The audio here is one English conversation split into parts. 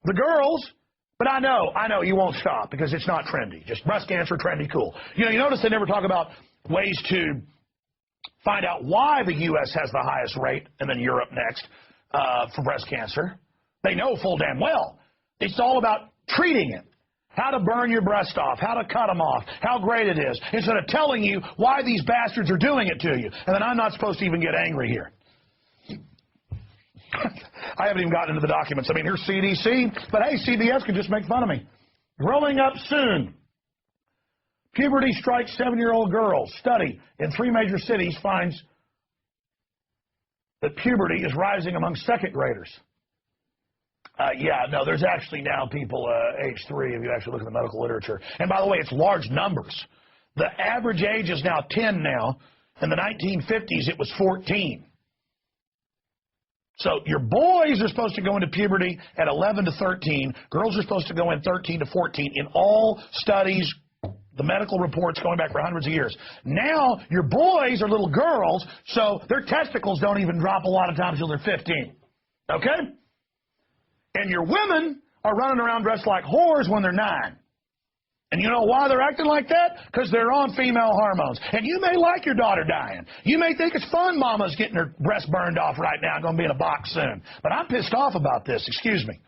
The girls, but I know you won't stop because it's not trendy. Just breast cancer, trendy, cool. You notice they never talk about ways to find out why the U.S. has the highest rate and then Europe next for breast cancer. They know full damn well. It's all about treating it. How to burn your breast off, how to cut them off, how great it is, instead of telling you why these bastards are doing it to you. And then I'm not supposed to even get angry here. I haven't even gotten into the documents. I mean, here's CDC, but hey, CBS can just make fun of me. Growing up soon. Puberty strikes 7-year-old girls. Study in 3 major cities finds that puberty is rising among second graders. There's actually now people age 3 if you actually look at the medical literature. And by the way, it's large numbers. The average age is now 10 now. In the 1950s, it was 14. So your boys are supposed to go into puberty at 11 to 13. Girls are supposed to go in 13 to 14 in all studies, the medical reports going back for hundreds of years. Now your boys are little girls, so their testicles don't even drop a lot of times until they're 15. Okay? And your women are running around dressed like whores when they're 9. And you know why they're acting like that? Because they're on female hormones. And you may like your daughter dying. You may think it's fun mama's getting her breast burned off right now, going to be in a box soon. But I'm pissed off about this. Excuse me.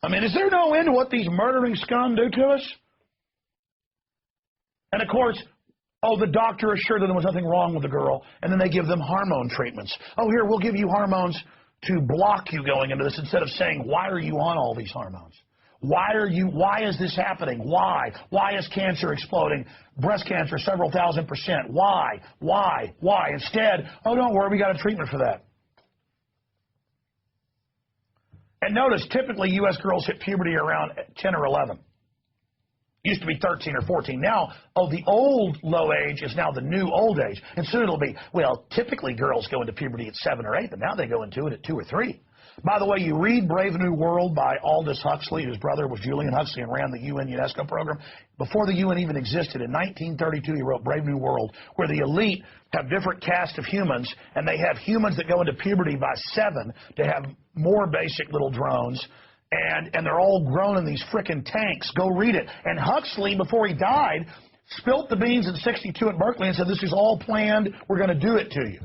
I mean, is there no end to what these murdering scum do to us? And, of course, the doctor assured them there was nothing wrong with the girl. And then they give them hormone treatments. Here, we'll give you hormones to block you going into this, instead of saying, why are you on all these hormones? Why is this happening? Why? Why is cancer exploding? Breast cancer, several thousand %. Why? Instead, don't worry, we got a treatment for that. And notice, typically, U.S. girls hit puberty around 10 or 11. Used to be 13 or 14. Now, the old low age is now the new old age. And soon it'll be, typically girls go into puberty at 7 or 8, but now they go into it at 2 or 3. By the way, you read Brave New World by Aldous Huxley, whose brother was Julian Huxley and ran the UN UNESCO program. Before the UN even existed, in 1932, he wrote Brave New World, where the elite have different caste of humans, and they have humans that go into puberty by 7 to have more basic little drones, and they're all grown in these frickin' tanks. Go read it. And Huxley, before he died, spilt the beans in 62 at Berkeley and said, this is all planned, we're going to do it to you.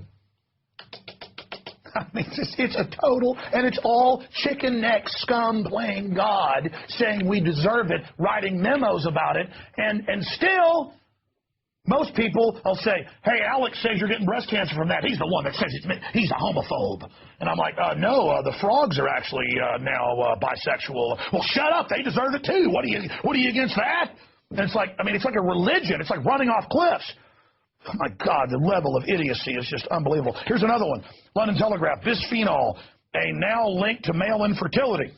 I mean, it's a total, and it's all chicken neck scum playing God, saying we deserve it, writing memos about it, and still, most people will say, hey, Alex says you're getting breast cancer from that. He's the one that says he's a homophobe. And I'm like, no, the frogs are actually now bisexual. Well, shut up. They deserve it too. What are you against that? And it's like a religion. It's like running off cliffs. Oh, my God, the level of idiocy is just unbelievable. Here's another one. London Telegraph, bisphenol, a now linked to male infertility.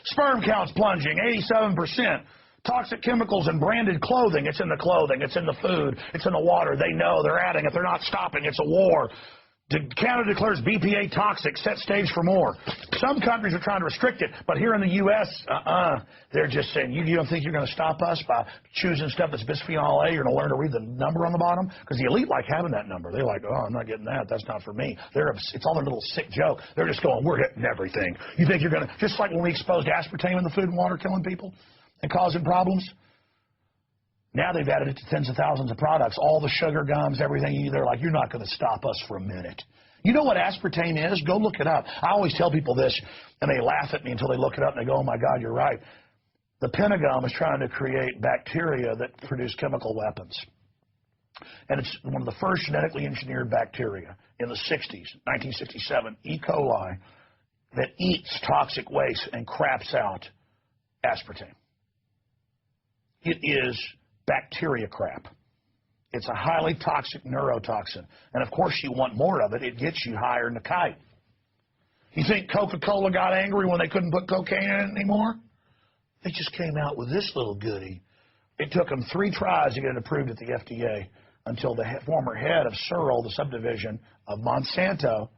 Sperm counts plunging, 87%. Toxic chemicals in branded clothing. It's in the clothing. It's in the food. It's in the water. They know. They're adding it. They're not stopping. It's a war. Canada declares BPA toxic, set stage for more. Some countries are trying to restrict it, but here in the U.S., they're just saying, you don't think you're going to stop us by choosing stuff that's bisphenol A? You're going to learn to read the number on the bottom? Because the elite like having that number. They're like, I'm not getting that. That's not for me. It's all their little sick joke. They're just going, we're hitting everything. You think you're going to, just like when we exposed aspartame in the food and water killing people and causing problems? Now they've added it to tens of thousands of products, all the sugar gums, everything. They're like, you're not going to stop us for a minute. You know what aspartame is? Go look it up. I always tell people this, and they laugh at me until they look it up, and they go, oh, my God, you're right. The Pentagon is trying to create bacteria that produce chemical weapons. And it's one of the first genetically engineered bacteria in the 60s, 1967, E. coli, that eats toxic waste and craps out aspartame. It is bacteria crap. It's a highly toxic neurotoxin. And, of course, you want more of it. It gets you higher than a kite. You think Coca-Cola got angry when they couldn't put cocaine in it anymore? They just came out with this little goodie. It took them 3 tries to get it approved at the FDA until the former head of Searle, the subdivision of Monsanto,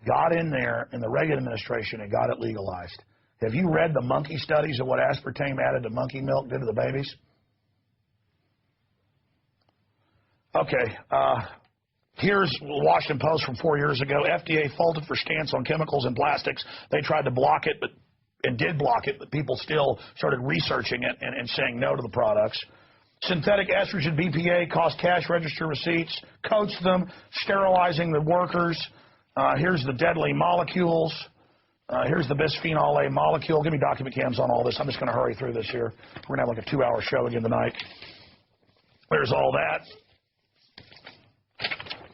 got in there in the Reagan administration and got it legalized. Have you read the monkey studies of what aspartame added to monkey milk did to the babies? Okay, here's the Washington Post from 4 years ago. FDA faulted for stance on chemicals and plastics. They tried to block it, but and did block it, but people still started researching it and saying no to the products. Synthetic estrogen, BPA, cost cash register receipts, coats them, sterilizing the workers. Here's the deadly molecules. Here's the bisphenol A molecule. Give me document cams on all this. I'm just going to hurry through this here. We're going to have like a 2-hour show again tonight. There's all that.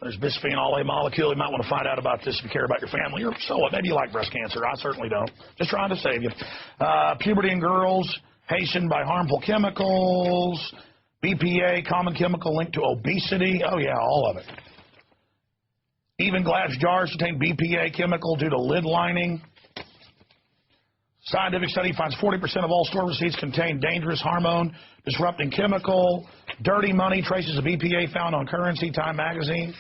There's bisphenol A molecule. You might want to find out about this if you care about your family, or so what. Maybe you like breast cancer. I certainly don't. Just trying to save you. Puberty in girls, hastened by harmful chemicals. BPA, common chemical linked to obesity. Oh, yeah, all of it. Even glass jars contain BPA chemical due to lid lining. Scientific study finds 40% of all store receipts contain dangerous hormone disrupting chemical. Dirty money, traces of BPA found on currency. Time magazine.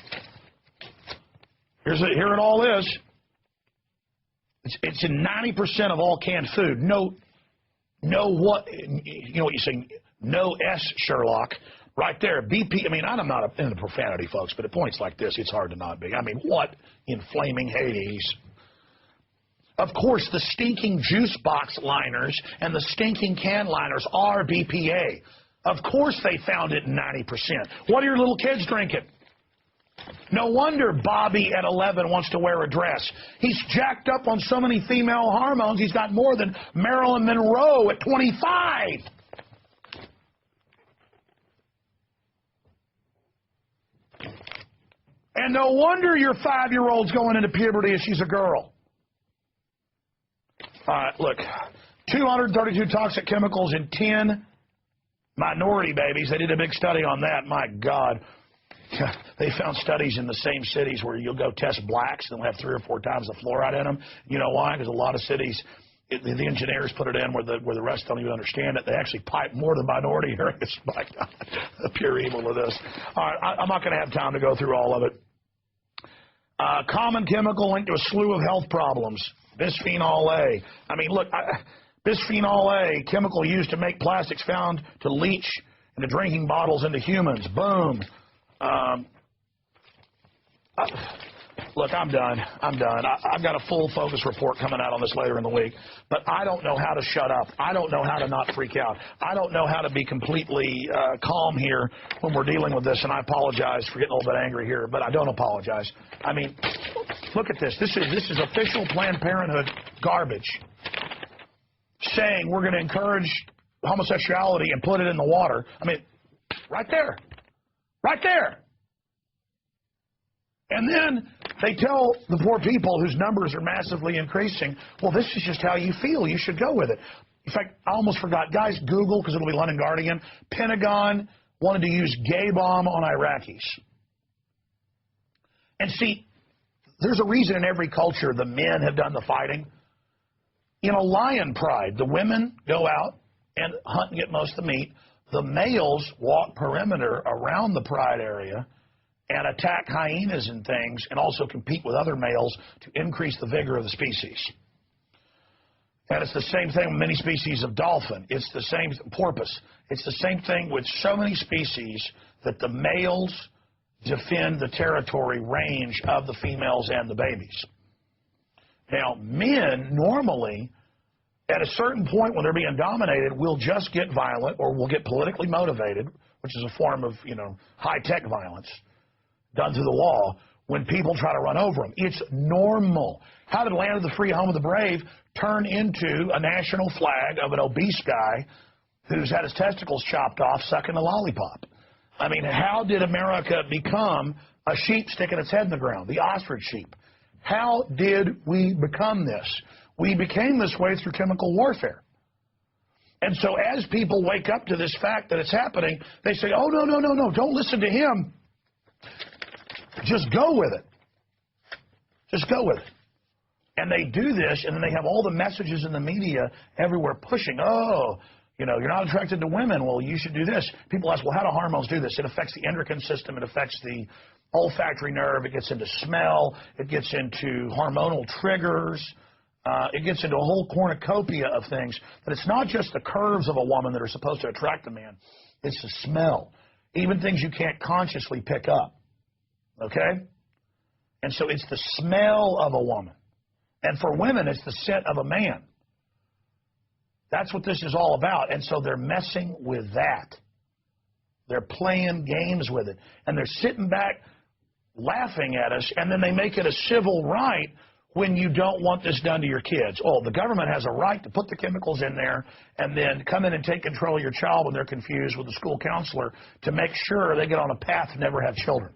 Here it all is. It's in 90% of all canned food. No what? You know what you're saying? No S, Sherlock. Right there, BP. I mean, I'm not into profanity, folks, but at points like this, it's hard to not be. I mean, what in flaming Hades? Of course, the stinking juice box liners and the stinking can liners are BPA. Of course they found it in 90%. What are your little kids drinking? No wonder Bobby at 11 wants to wear a dress. He's jacked up on so many female hormones, he's got more than Marilyn Monroe at 25. And no wonder your 5-year-old's going into puberty if she's a girl. All right, look, 232 toxic chemicals in 10 minority babies. They did a big study on that. My God. They found studies in the same cities where you'll go test blacks and they'll have 3 or 4 times the fluoride in them. You know why? Because a lot of cities, the engineers put it in where the rest don't even understand it. They actually pipe more to the minority areas. My God, the pure evil of this. All right, I'm not going to have time to go through all of it. Common chemical linked to a slew of health problems. Bisphenol A. I mean, look, bisphenol A, chemical used to make plastics found to leach into drinking bottles into humans. Boom. Look, I'm done. I've got a full focus report coming out on this later in the week. But I don't know how to shut up. I don't know how to not freak out. I don't know how to be completely calm here when we're dealing with this. And I apologize for getting a little bit angry here, but I don't apologize. I mean, look at this. This is official Planned Parenthood garbage saying we're going to encourage homosexuality and put it in the water. I mean, right there. Right there. And then they tell the poor people whose numbers are massively increasing, well, this is just how you feel. You should go with it. In fact, I almost forgot. Guys, Google, because it'll be London Guardian. Pentagon wanted to use gay bomb on Iraqis. And see, there's a reason in every culture the men have done the fighting. In a lion pride, the women go out and hunt and get most of the meat. The males walk perimeter around the pride area and attack hyenas and things, and also compete with other males to increase the vigor of the species. And it's the same thing with many species of dolphin. It's the same porpoise. It's the same thing with so many species that the males defend the territory range of the females and the babies. Now, men normally, at a certain point when they're being dominated, will just get violent or will get politically motivated, which is a form of, high-tech violence done through the law when people try to run over them. It's normal. How did Land of the Free, Home of the Brave turn into a national flag of an obese guy who's had his testicles chopped off sucking a lollipop? I mean, how did America become a sheep sticking its head in the ground, the ostrich sheep? How did we become this? We became this way through chemical warfare. And so as people wake up to this fact that it's happening, they say, oh, no, don't listen to him. Just go with it. Just go with it. And they do this, and then they have all the messages in the media everywhere pushing, you're not attracted to women. Well, you should do this. People ask, well, how do hormones do this? It affects the endocrine system. It affects the olfactory nerve. It gets into smell. It gets into hormonal triggers. It gets into a whole cornucopia of things. But it's not just the curves of a woman that are supposed to attract a man. It's the smell. Even things you can't consciously pick up. Okay? And so it's the smell of a woman. And for women, it's the scent of a man. That's what this is all about. And so they're messing with that. They're playing games with it. And they're sitting back laughing at us, and then they make it a civil right when you don't want this done to your kids. Oh, the government has a right to put the chemicals in there and then come in and take control of your child when they're confused with the school counselor to make sure they get on a path to never have children.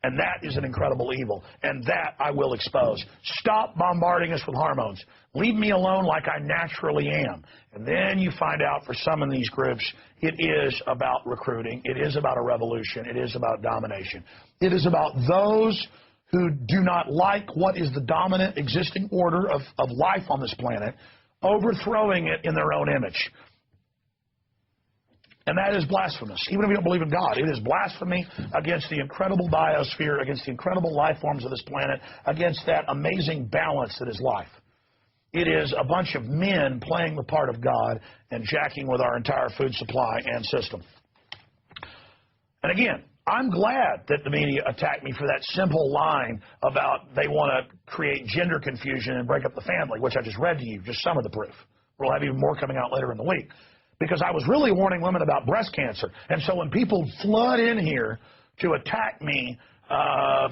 And that is an incredible evil. And that I will expose. Stop bombarding us with hormones. Leave me alone like I naturally am. And then you find out for some of these groups, it is about recruiting. It is about a revolution. It is about domination. It is about those who do not like what is the dominant existing order of life on this planet, overthrowing it in their own image. And that is blasphemous. Even if you don't believe in God, it is blasphemy against the incredible biosphere, against the incredible life forms of this planet, against that amazing balance that is life. It is a bunch of men playing the part of God and jacking with our entire food supply and system. And again, I'm glad that the media attacked me for that simple line about they want to create gender confusion and break up the family, which I just read to you, just some of the proof. We'll have even more coming out later in the week. Because I was really warning women about breast cancer. And so when people flood in here to attack me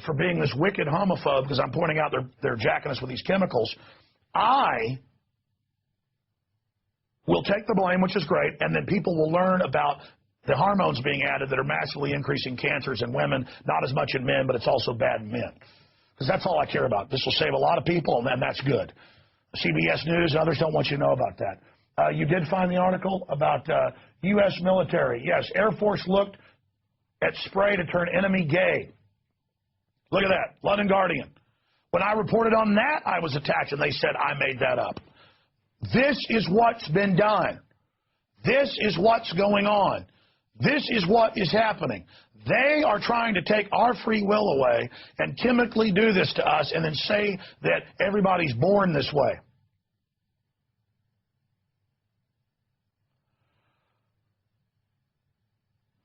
for being this wicked homophobe because I'm pointing out they're jacking us with these chemicals, I will take the blame, which is great, and then people will learn about the hormones being added that are massively increasing cancers in women, not as much in men, but it's also bad in men. Because that's all I care about. This will save a lot of people, and that's good. CBS News and others don't want you to know about that. You did find the article about U.S. military. Yes, Air Force looked at spray to turn enemy gay. Look at that, London Guardian. When I reported on that, I was attacked, and they said I made that up. This is what's been done. This is what's going on. This is what is happening. They are trying to take our free will away and chemically do this to us and then say that everybody's born this way.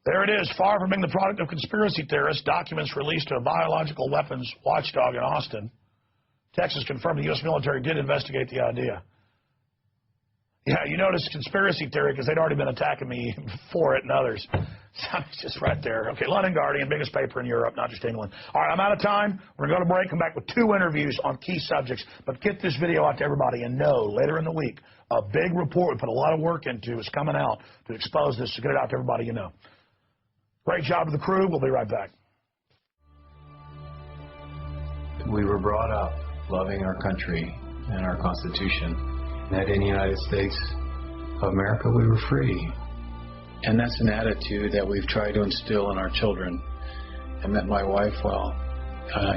There it is, far from being the product of conspiracy theorists, documents released to a biological weapons watchdog in Austin. Texas confirmed the U.S. military did investigate the idea. Yeah, you notice conspiracy theory because they'd already been attacking me for it and others. So it's just right there. Okay, London Guardian, biggest paper in Europe, not just England. All right, I'm out of time. We're going to go to break, come back with 2 interviews on key subjects. But get this video out to everybody and know later in the week, a big report we put a lot of work into is coming out to expose this, to get it out to everybody you know. Great job to the crew. We'll be right back. We were brought up loving our country and our Constitution. That in the United States of America, we were free. And that's an attitude that we've tried to instill in our children. I met my wife while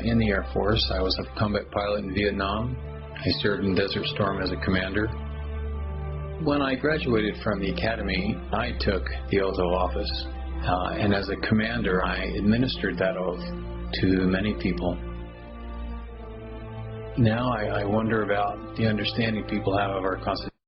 in the Air Force. I was a combat pilot in Vietnam. I served in Desert Storm as a commander. When I graduated from the academy, I took the oath of office. And as a commander, I administered that oath to many people. Now I wonder about the understanding people have of our Constitution.